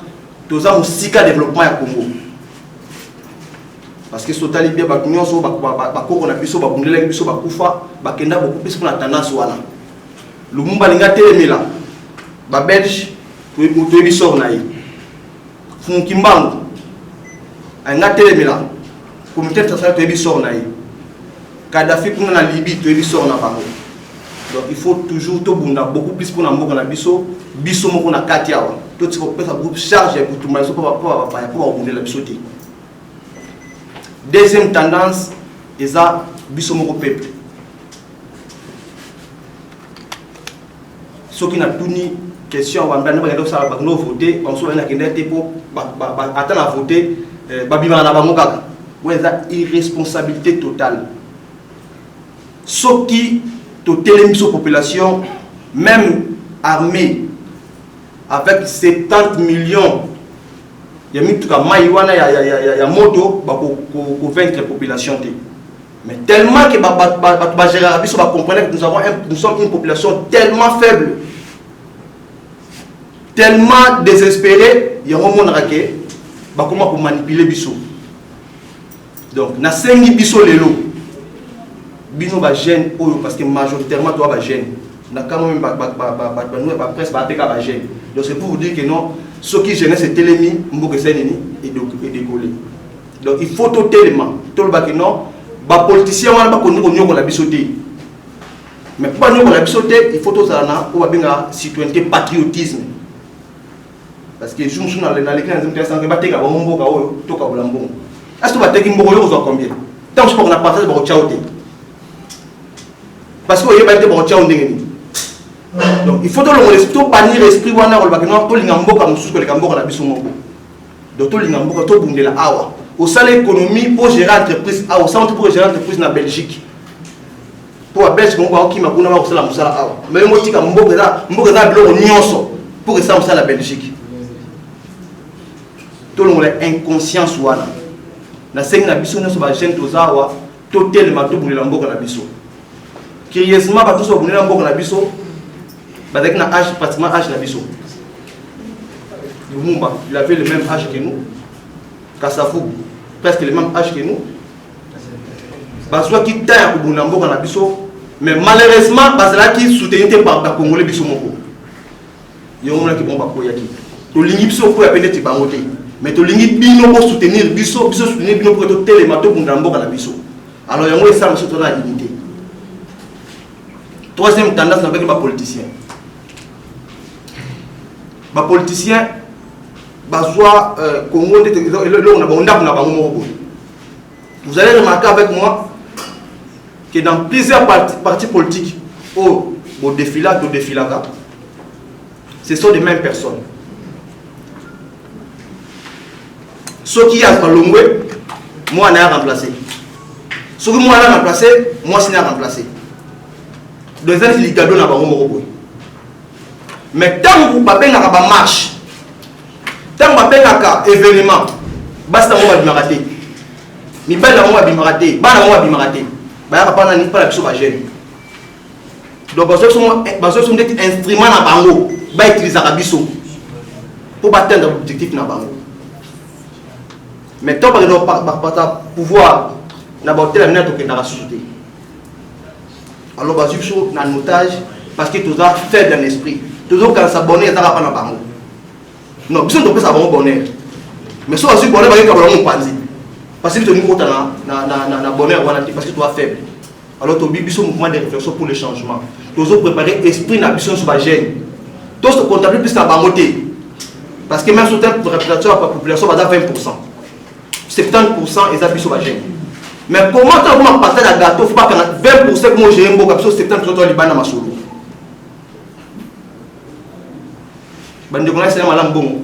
tous un sika développement ya Congo. Parce que ce talibé bakunyo so bakoko na biso bakundela biso bakufa bakenda beaucoup plus pour la tendance wana. Lumumba linga telemela ba Belge to biso na yi. Funkimbangu anga telemela comité international to biso na yi. Kadhafi kuna na Libye to biso na bango. Donc il faut toujours tout bunda beaucoup plus pour na mboka na biso biso moko na kati awa. Tout ce qu'on peut ça groupe charge pour tout maïso pour bundela biso te. Deuxième tendance, c'est ça, bisomoko peuple. Ceux qui n'ont pas de question, on va voter, on va attendre à voter, c'est irresponsabilité totale. Ceux qui ont la population, même armée, avec 70 millions, il y a tout cas maïwana ya moto pour vaincre la population. Mais tellement que nous sommes une population tellement faible, tellement désespérée, il y a un monde comment pour manipuler biso. Donc na sengi biso lelo bino ba jeune parce que majoritairement toi ba jeune na quand même ba presse ba peka ba jeune. Donc c'est pour vous dire que non. Ceux qui jeunesse est télémi, et décollé. Donc il faut tout tellement. Tout le bac non, les politiciens ont la bisoté. Mais pour nous la bisoté, il faut tout ça pour la citoyenneté, patriotisme. Parce que je suis dans les cas où je suis battu à Bombo, tout à Blambo. Est-ce que vous avez combien? Tant que on a partagé pour Tchaoté. Parce que vous avez battu pour Tchaoté. Donc il faut tout bannir l'esprit wana ko bakena to lingamboka mususu ko lingamboka na biso moko. Donc to lingamboka to bundela awa. Au sein l'économie pour gérer entreprise awa, au centre pour gérer entreprise na Belgique. Pour la Belgique on va qui makuna ba ko sala musala awa. Mais mo tika mboka za bilo nyonso pour que ça la Belgique. To le monde inconscience wana. Na sengi na biso nyonso ba jeune to zawa to tellement to bundela mboka na biso. Curieusement ba to so bundela mboka na biso. Avec un âge, pratiquement âge d'Abisso. Lumumba, il avait le même âge que nous. Kassafou, presque le même âge que nous. Baswa qui t'a pour Bunambo en Abisso, mais malheureusement, Basla qui soutenu par la Congolais Bissomoko. Il y a un qui bomba pour Yaki. Tu l'ingis Bisso pour appeler Tibamoté. Mais tu l'ingis Bino pour soutenir Bisso, Bisso soutenir Bino pour te télémato pour Bunambo en Abisso. Alors il y a un ça, monsieur, tu as la dignité. Troisième tendance avec les politiciens. Les politiciens, vous allez remarquer avec moi que dans plusieurs partis politiques, au défilage, ce sont les mêmes personnes. Ceux qui ont Longwe, moi, je n'ai remplacé. Ceux qui m'ont remplacé, moi, je n'ai remplacé. Deux ans, il y a des gens. Mais tant que vous avez une marche, tant que vous avez un événement, basta mo bimaraté. Mi bala mo bimaraté, bala mo bimaraté. Ba ya pas na ni pas la biso ba jeune. Donc parce que sont des instruments na bango, ba utiliser ka biso pour atteindre l'objectif na bango. Mais tant que nous pas pouvoir na botter la minute que dans la société. Alors bah sur na notage parce que tous a faible en esprit. Toujours quand s'abonner à pas na bango. Non, biso to pesa bango bonheur. Mais soit sur bonheur ba ka bango panzi. Parce que tu nous na bonheur voilà parce que tu es faible. Alors tu as biso mouvement de réflexion pour le changement. Tu as préparé esprit na biso sur ba jeune. Tous se comptabiliser plus na bango té. Parce que même sur terme de réputation la population va à 20%. 70% et ça biso ba jeune. Mais comment tu as partager la gâteau faut pas que 20% comme j'ai un beau capsule 70% de Liban na masolo. Bande ko na c'est malam bon.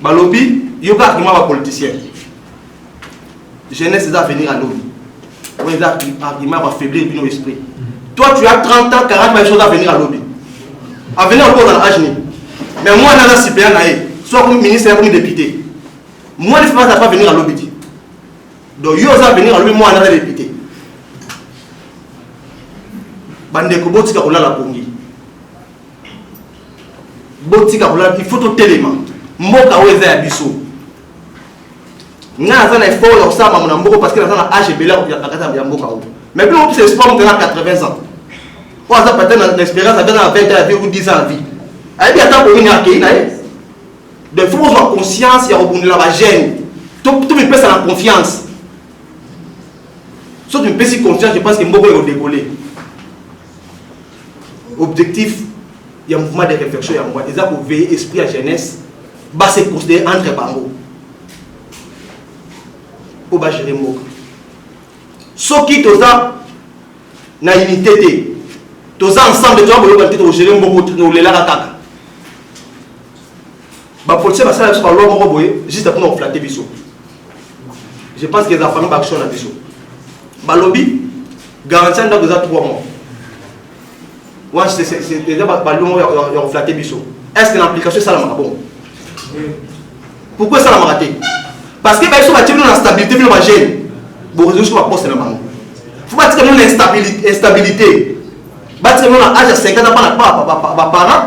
Balobi yoga qui m'a politicien. Jeunesse va venir à l'homme. Oui, là argument va faiblir nos esprits. Toi tu as 30 ans 40 choses à venir à l'obbi. À venir encore dans l'âge. Mais moi dans la citoyen soit comme ministre comme député. Moi je ne peux pas venir à l'obbi. Donc yo ça venir à l'obbi moi dans la député. Bande ko botika ko la pongi. Botika ko la il faut tout élément. Mboka weza ya biso. Nga za na effort yo ça maman mboko parce que na na âge belé ya mboka o. Mais puis on c'est sport on a 80 ans. On a peut-être une expérience avec 20 ans ou 10 ans de vie. Et puis attends pour venir à Kenya. De faut avoir conscience il y a rebondir la gêne. Tout me pèse la confiance. Sauf une petite confiance je pense que mboko est décollé. Objectif il y a un mouvement de réflexion il y a moi déjà pour veiller esprit à jeunesse. Va se considérer entre bango pour gérer Mboka. Ce qui toza na unité toza ensemble tu vas pour gérer Mboka nous les la kaka. Ba policier va ça par l'homme boye juste pour nous flatter biso. Je pense que les enfants va action na biso. Ba lobby garantie dans 3 mois. Ouais c'est déjà ba l'homme va flatter biso. Est-ce que l'application ça la bon? Pourquoi ça l'a raté? Parce que ils sont battus dans la stabilité de la gêne. Bon, réseau sur la poste de la banque. Il faut pas dire que l'instabilité. Battre dans l'âge de 50 ans par parent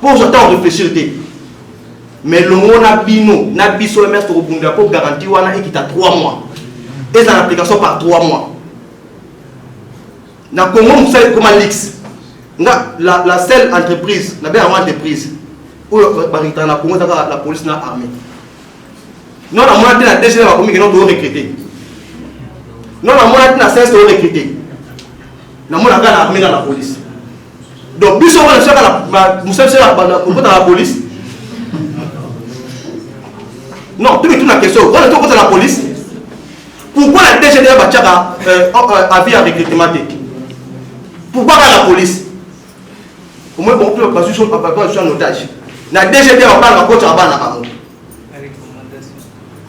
pour j'attends réfléchir. Mais le mot n'a biso le maître au Bunda pour garantir wana et qui t'a 3 mois. Et dans l'application par 3 mois. Dans Congo, vous savez comment l'X. La seule entreprise, la belle entreprise. Où la police n'a armée. Non, la monnaie n'a déjà la commune qui doit recruter. Non, la monnaie n'a cesse de recruter. La monnaie n'a l'armée dans la police. Donc, puis on va faire la police. Non, tout est la question. On est contre la police. Pourquoi la DGD a vu un recrutement? Pourquoi la police? Au moins, on peut passer sur un otage. La DGD va pas la coach à Bana.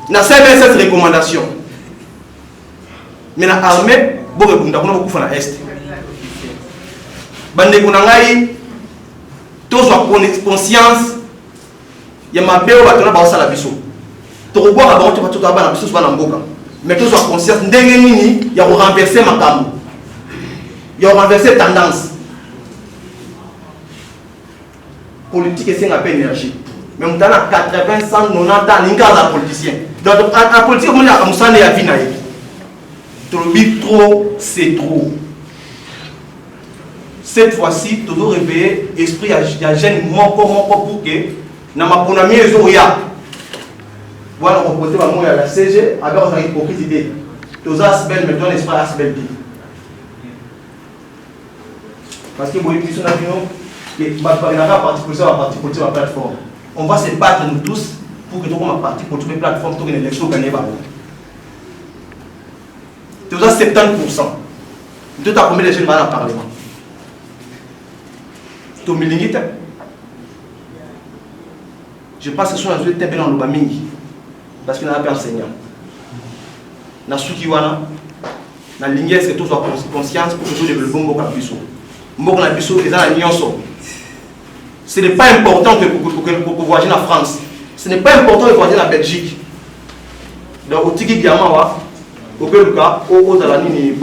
Na cette recommandation. Mais la armée, beaucoup de est. Bande kunangai, tous ont conscience. Il y a ma belle ou la basa la biso. To boire avant tu vas tout avoir la biso sur la mboka. Mais tous ont conscience. Ndengeni, il y a renversé ma cam. Il y a renversé tendance. Politique et c'est un peu énergie. Mais on a 80, 100, 90 ans, il y a des politiciens. Donc, la politique, on a comme ça, il y a vie. Trop, c'est trop. Cette fois-ci, toujours réveiller l'esprit à jeune, pour que, dans ma bonne amie, voilà, on peut dire à la CG, alors on a une hypocrisie. Tous aspects, mais ton esprit aspect. Parce que vous voyez, nous avons parti politique, la plateforme. On va se battre nous tous pour que nous ayons parti politique, la plateforme, pour que l'élection gagne. Tu as 70%. Tu as combien de jeunes dans le Parlement? Tu as mis. Je pense que ce sont les gens qui ont été parce qu'il n'y a pas d'enseignant. Dans ce qui est La ligne est-ce que tous soient conscience pour que tout développement Mboka Bisso. Mboka Bisso est dans la nuance. Ce n'est pas important pour voyager en France. Ce n'est pas important de voyager en Belgique. Donc, au Tiki Diamant, au Beluka, au Zalani,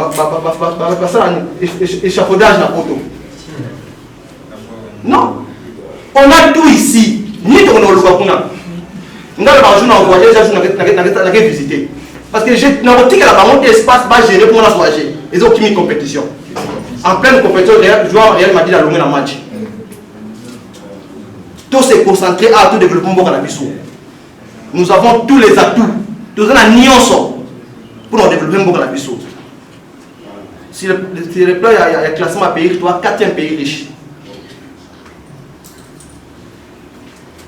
échafaudage dans l'auto. Non. On a tout ici. Ni on a le Bakuna. On a le voyage, on a visité. Parce que j'ai dans l'optique, la parole d'espace va gérer pour la voyager. Ils ont mis compétition. En pleine compétition, le joueur Real Madrid a longé le match. Tout s'est concentré à tout développement Mboka Bisso. Nous avons tous les atouts. Nous avons la nuance pour développer Mboka Bisso. Si le plan, il y a un classement à pays, tu as 4e pays riche.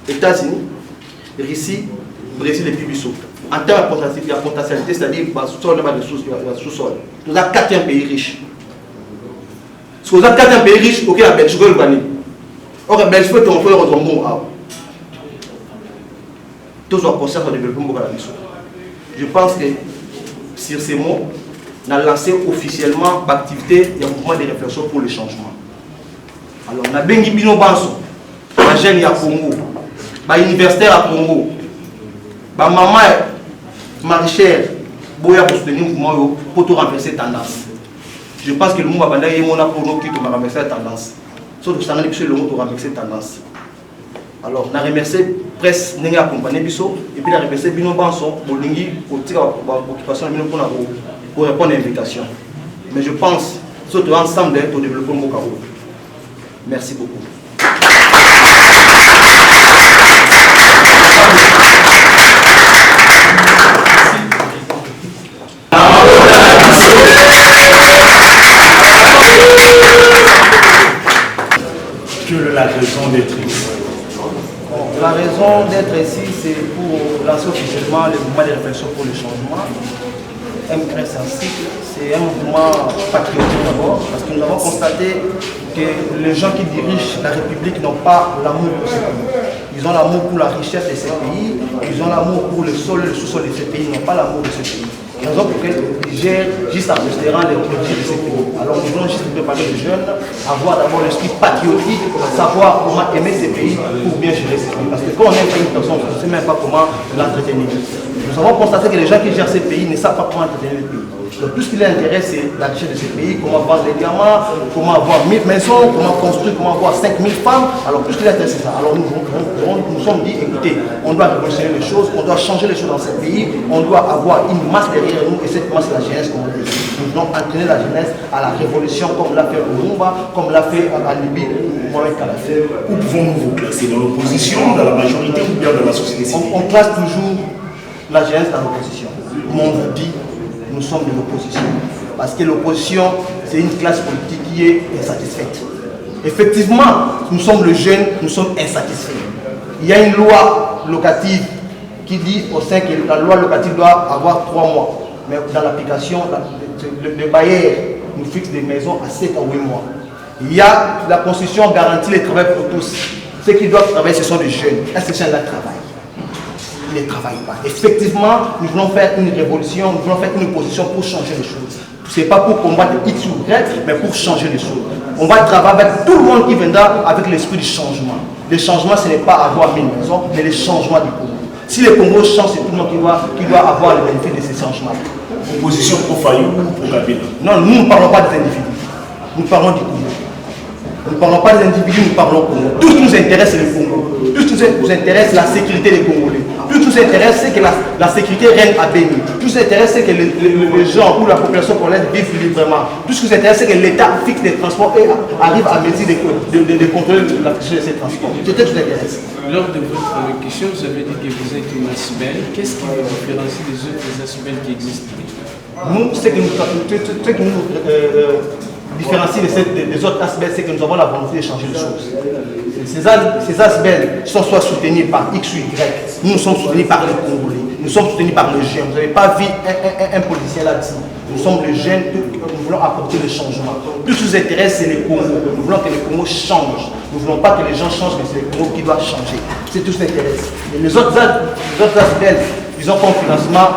États-Unis, Russie, Brésil et puis Bisso. En termes de potentialité, c'est-à-dire le sous-sol. Nous avons 4e pays riche. Si vous avez 4e pays riche, ok, la Belgique, vous gagnez. Or, la Belgique, on fait un bon. Tous les concerts de développement Mboka Bisso. Je pense que sur ces mots, on a lancé officiellement l'activité et un mouvement de réflexion pour le changement. Alors, on a Bengi Bino Banso, la jeune à Congo, l'universitaire à Congo, la maman maraîchère, pour soutenir le mouvement pour tout renverser tendance. Je pense que le mouvement est pour nous qui renverser la tendance. Sauf que ça n'a pas le mot pour renverser tendance. Alors, on a remercié presse qui a accompagné Bisso et puis on a remercié Bino Banson pour l'occupation pour répondre à l'invitation. Mais je pense, surtout ensemble, pour développer Mboka. Merci beaucoup.
Quelle est la raison d'être ici?
La raison d'être ici, c'est pour lancer officiellement le mouvement de réflexion pour le changement. MCRES cycle, c'est un mouvement patriotique d'abord, parce que nous avons constaté que les gens qui dirigent la République n'ont pas l'amour pour ce pays. Ils ont l'amour pour la richesse de ces pays, ils ont l'amour pour le sol et le sous-sol de ces pays, ils n'ont pas l'amour de ce pays. Raison pour laquelle ils gèrent juste en considérant les produits de ces pays. Alors nous voulons juste préparer les jeunes, avoir d'abord l'esprit patriotique, savoir comment aimer ces pays pour bien gérer ces pays. Parce que quand on aime une personne, on ne sait même pas comment l'entretenir. Nous avons constaté que les gens qui gèrent ces pays ne savent pas comment entretenir les pays. Donc tout ce qui les intéresse, c'est la richesse de ces pays, comment vendre les diamants, comment avoir 1000 maisons, comment construire, comment avoir 5000 femmes. Alors tout ce qui les intéresse, c'est ça. Alors nous sommes dit, écoutez, on doit révolutionner les choses, on doit changer les choses dans ces pays, on doit avoir une masse derrière nous, et cette masse, c'est la jeunesse, comme on dit. Nous voulons entraîner la jeunesse à la révolution, comme l'a fait Lumumba, comme l'a fait à Libye, Mohamed Kadhafi.
Où pouvons-nous vous classer? Dans l'opposition, dans la majorité ou bien dans la société civile?
On classe toujours la jeunesse dans l'opposition. Mais on vous dit, nous sommes de l'opposition. Parce que l'opposition, c'est une classe politique qui est insatisfaite. Effectivement, nous sommes le jeune, nous sommes insatisfaits. Il y a une loi locative qui dit au sein que la loi locative doit avoir 3 mois. Mais dans l'application, le bailleur nous fixe des maisons à 7 à 8 mois. Il y a la Constitution garantit le travail pour tous. Ceux qui doivent travailler, ce sont les jeunes. Est-ce que ces gens-là travaillent? Ils ne travaillent pas. Effectivement, nous voulons faire une révolution, nous voulons faire une opposition pour changer les choses. Ce n'est pas pour combattre X ou Y, mais pour changer les choses. On va travailler avec tout le monde qui viendra avec l'esprit du changement. Le changement, ce n'est pas avoir 1000 maisons, mais le changement du Congo. Si le Congo change, c'est tout le monde qui doit avoir le bénéfice de ces changements.
Opposition pour Fayou ou pour Kabila?
Non, nous ne parlons pas des individus. Nous parlons du Congo. Nous ne parlons pas des individus, nous parlons Congo. Tout ce qui nous intéresse, c'est le Congo. Tout ce qui nous intéresse, la sécurité des Congolais. Tout ce qui nous intéresse, c'est que la sécurité règne à Béni. Tout ce qui nous intéresse, c'est que les gens ou la population congolaise vivent librement. Tout ce qui nous intéresse, c'est que l'État fixe des transports et arrive à mesure de contrôler la fiction de ces transports. C'est tout ce qui nous intéresse.
Lors de votre question, vous avez dit que vous êtes une ASBEL. Qu'est-ce qui vous différencie des autres ASBEL qui existent?
Nous, ce qui nous différencie des autres ASBEL, c'est que nous avons la volonté de changer les choses. Ces ASBEL sont soit soutenus par X ou Y. Nous sommes soutenus par les Congolais. Nous sommes soutenus par les jeunes. Vous n'avez pas vu un politicien là-dessus. Nous sommes les jeunes, nous voulons apporter le changement. Tout ce qui nous intéresse, c'est le Congo. Nous voulons que le Congo change. Nous ne voulons pas que les gens changent, mais c'est le Congo qui doit changer. C'est tout ce qui nous intéresse. Et les autres ASBEL, ils ont comme financement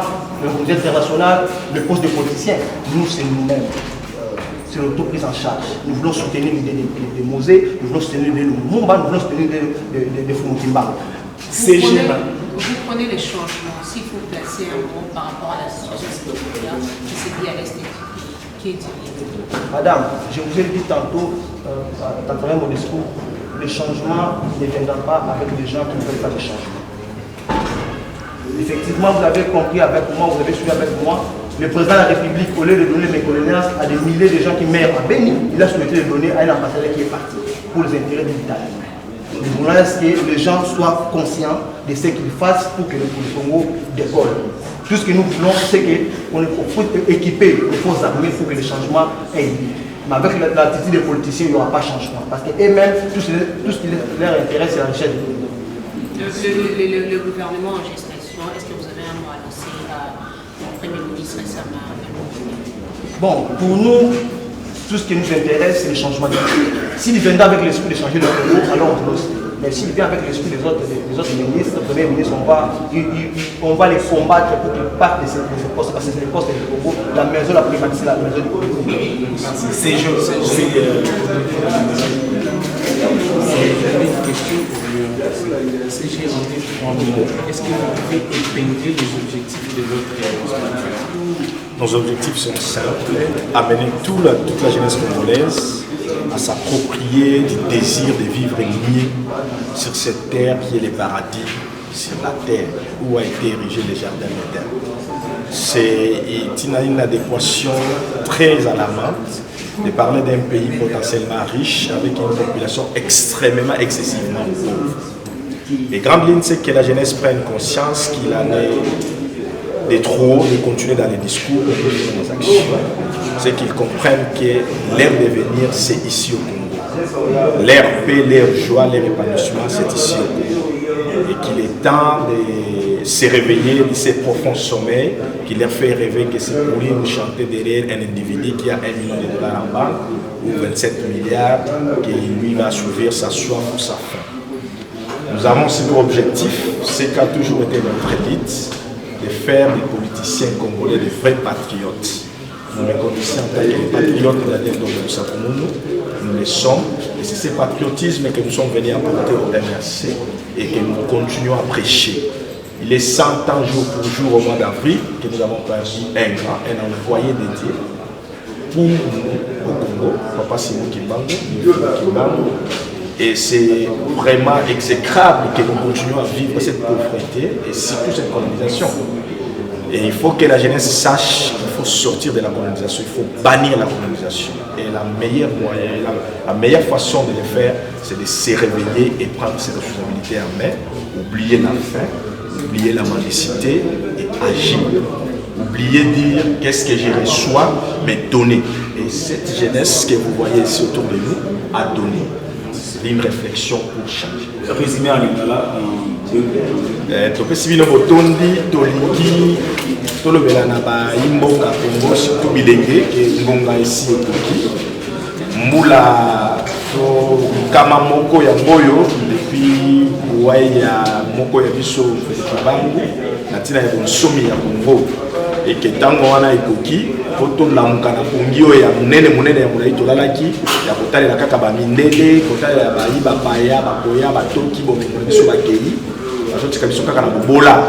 le comité international, le poste de politicien. Nous, c'est nous-mêmes. C'est l'auto-prise en charge. Nous voulons soutenir l'idée de Mosé, nous voulons soutenir l'idée de Lumumba, nous voulons soutenir l'idée de Fumutimba.
Vous prenez les changements, s'il faut placer un mot par rapport à la situation sécuritaire qui s'est dit à l'esthétique, qui est dit.
Madame, je vous ai dit tantôt, à travers mon discours, le changement ne viendra pas avec des gens qui ne veulent pas de changement. Effectivement, vous avez compris avec moi, vous avez suivi avec moi. Le président de la République, au lieu de donner mes coloniales à des milliers de gens qui meurent à Béni, il a souhaité les donner à un ambassadeur qui est parti pour les intérêts de l'Italie. Nous voulons que les gens soient conscients de ce qu'ils fassent pour que le Congo décolle. Tout ce que nous voulons, c'est qu'on faut équiper les forces armées pour que le changement ait lieu. Mais avec l'attitude des politiciens, il n'y aura pas de changement. Parce qu'eux-mêmes, tout ce qui leur intéresse, c'est la richesse du Congo.
Le gouvernement en gestation, est-ce que vous avez un mot à lancer au Premier ministre récemment?
Bon, pour nous, tout ce qui nous intéresse, c'est le changement de vie. S'il vient avec l'esprit de changer le Congo, alors on peut. Mais s'il vient avec l'esprit des autres ministres, les premiers ministres, on va les combattre pour qu'ils partent de ces postes. Parce que c'est les postes du Congo, la maison la plus bâtie, c'est la maison du Congo.
C'est juste.
Est-ce que vous pouvez épingler les objectifs de votre
Nos objectifs sont simples, amener toute la jeunesse congolaise à s'approprier du désir de vivre lié sur cette terre qui est le paradis, sur la terre où a été érigé le jardin d'Éden. C'est une adéquation très alarmante de parler d'un pays potentiellement riche avec une population extrêmement, excessivement pauvre. Les grandes lignes, c'est que la jeunesse prenne conscience qu'il en est de trop de continuer dans les discours et dans les actions. C'est qu'ils comprennent que leur devenir, c'est ici au Congo. Leur paix, leur joie, leur épanouissement, c'est ici au Congo. Et qu'il est temps de se réveiller de ces profonds sommeils qui leur fait rêver que c'est pour lui nous chanter derrière un individu qui a $1 million en banque ou 27 milliards, qui lui va assouvir sa soif ou sa faim. Nous avons aussi pour objectif, ce qui a toujours été notre élite, de faire des politiciens congolais de vrais patriotes. Nous reconnaissons en tant que patriotes de la terre dont nous le sommes, et c'est ce patriotisme que nous sommes venus apporter au MRC et que nous continuons à prêcher. Il est 100 ans jour pour jour au mois d'avril que nous avons perdu un envoyé dédié pour nous au Congo, Papa Simon Kimbangu. Et c'est vraiment exécrable que nous continuions à vivre cette pauvreté et surtout cette colonisation. Et il faut que la jeunesse sache qu'il faut sortir de la colonisation, il faut bannir la colonisation. Et la meilleure façon de le faire, c'est de se réveiller et prendre ses responsabilités en main, oublier la faim, oublier la mendicité et agir. Oublier de dire qu'est-ce que je reçois, mais donner. Et cette jeunesse que vous voyez ici autour de nous a donné. C'est une réflexion pour changer.
Résumé en lingala.
Topesi bino botondi tolingi tolobela na bayimbonga Congo surtout bilenge ke ngonga esi ekoki mbula to kama moko ya ngoyo depuis buwai ya moko ya biso Kibangu na tina ya bonsomi ya Congo eke tango wana ekoki poto lamuka na pungio ya munene ya mulai tolalaki ya kotalela kaka bamindele kotalela bayiba baya bakoya batoki bomekona biso bakei azotika biso kaka na bobola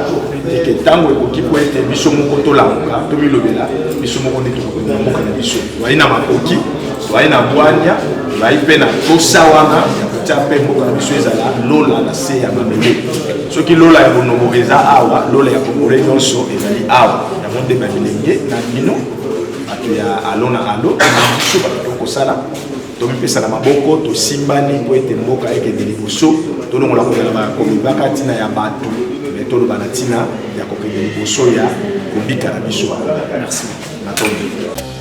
eke tango ekoki po ete biso moko tolamuka tomilobela biso moko nde tokokola mboka na biso toyai na makoki toyai na bwanya toyai mpe na tosa wana ya kotia mpe mboka na biso ezala lola na se ya mabele soki lola ya bonobo eza awa lola ya kokole nyonso ezali awa yango nde babilenge na bino bato ya alo na alo biso bato tokosala tomipesa na maboko tosimbani po ete mboka ekende liboso tolongola kozala bakomibaka ntina ya bato me toloba na ntina ya kokende liboso ya kobika na biso. Merci. Natondi.